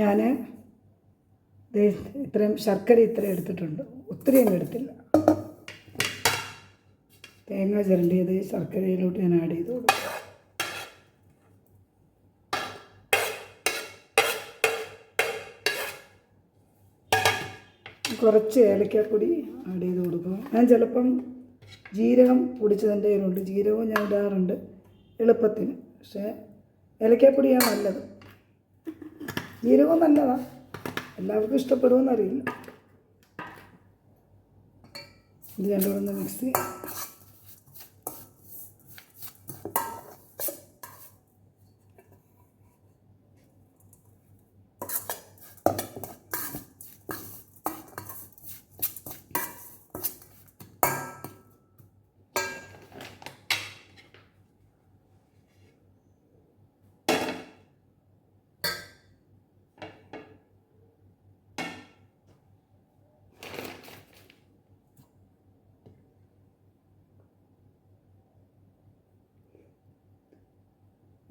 ഞാൻ ഇത്രയും ശർക്കര ഇത്രയും എടുത്തിട്ടുണ്ട്, ഒത്തിരി ഒന്നും എടുത്തില്ല. തേങ്ങ ചിരണ്ടിയത് ശർക്കരയിലോട്ട് ഞാൻ ആഡ് ചെയ്ത് കൊടുക്കും. കുറച്ച് ഏലക്കാപ്പൊടി ആഡ് ചെയ്ത് കൊടുക്കും. ഞാൻ ചിലപ്പം ജീരകം പൊടിച്ചതിൻ്റെ കയ്യിലുണ്ട്, ജീരകവും ഞാൻ ഇടാറുണ്ട് എളുപ്പത്തിന്. പക്ഷേ ഏലക്കാപ്പൊടിയാണ് നല്ലത്. ജീരകവും നല്ലതാണ്, എല്ലാവർക്കും ഇഷ്ടപ്പെടുമെന്നറിയില്ല. ഇത് രണ്ടും കൂടെ ഒന്ന് മിക്സ് ചെയ്യാം.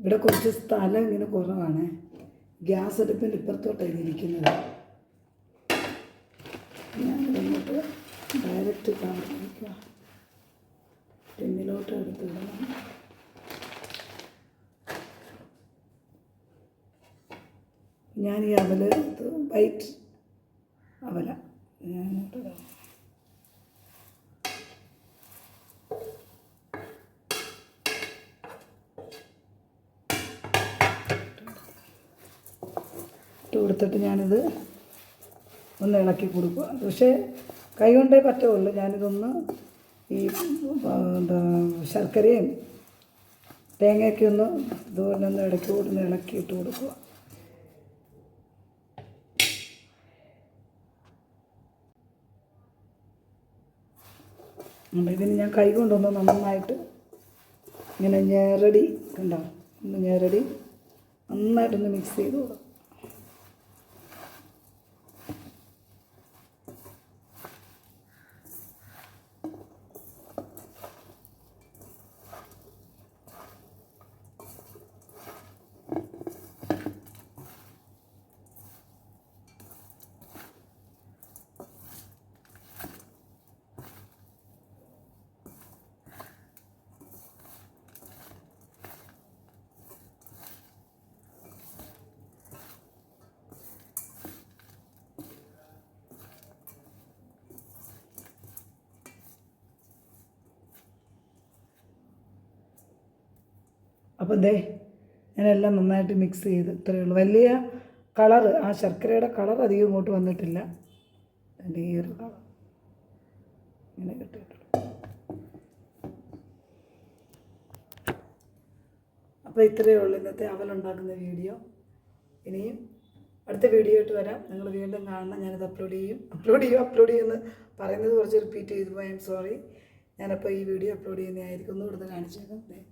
ഇവിടെ കുറച്ച് സ്ഥലം ഇങ്ങനെ കുറവാണ്, ഗ്യാസ് അടുപ്പിൻ്റെ ഇപ്പുറത്തോട്ടാണ് ഇരിക്കുന്നത്. ഞാനിങ്ങോട്ട് ഡയറക്റ്റ് കാണിക്കുക, ടിന്നിലോട്ട് എടുത്ത് വിടണം. ഞാൻ ഈ അവല് വൈറ്റ് അവല ഞാനിട്ട് കൊടുത്തിട്ട് ഞാനിത് ഒന്ന് ഇളക്കി കൊടുക്കുക. പക്ഷേ കൈ കൊണ്ടേ പറ്റുള്ളൂ. ഞാനിതൊന്ന് ഈ എന്താ ശർക്കരയും തേങ്ങയൊക്കെ ഒന്ന് ഇതുപോലെ ഒന്ന് ഇടയ്ക്കൂടെ ഇളക്കിയിട്ട് കൊടുക്കുക. ഇതിന് ഞാൻ കൈ കൊണ്ടൊന്ന് നന്നായിട്ട് ഇങ്ങനെ ഞെരടി ഉണ്ടാവും, ഒന്ന് ഞെരടി നന്നായിട്ടൊന്ന് മിക്സ് ചെയ്ത് കൊടുക്കും. അപ്പോൾ ദേ ഞാനെല്ലാം നന്നായിട്ട് മിക്സ് ചെയ്ത് ഇത്രയേ ഉള്ളൂ. വലിയ കളറ്, ആ ശർക്കരയുടെ കളർ അധികം ഇങ്ങോട്ട് വന്നിട്ടില്ല. അതിൻ്റെ ഈ ഒരു കളർ ഇങ്ങനെ കിട്ടിയിട്ടുള്ളൂ. അപ്പോൾ ഇത്രയേ ഉള്ളൂ ഇന്നത്തെ അവലുണ്ടാക്കുന്ന വീഡിയോ. ഇനിയും അടുത്ത വീഡിയോ ആയിട്ട് വരാം. നിങ്ങൾ വീണ്ടും കാണണം. ഞാനത് അപ്ലോഡ് ചെയ്യുമെന്ന് പറയുന്നത് കുറച്ച് റിപ്പീറ്റ് ചെയ്തു പോയി, ഐ എം സോറി. ഞാനപ്പോൾ ഈ വീഡിയോ അപ്ലോഡ് ചെയ്യുന്നതായിരിക്കും. ഒന്നും കൊടുത്ത് കാണിച്ചേക്കാം.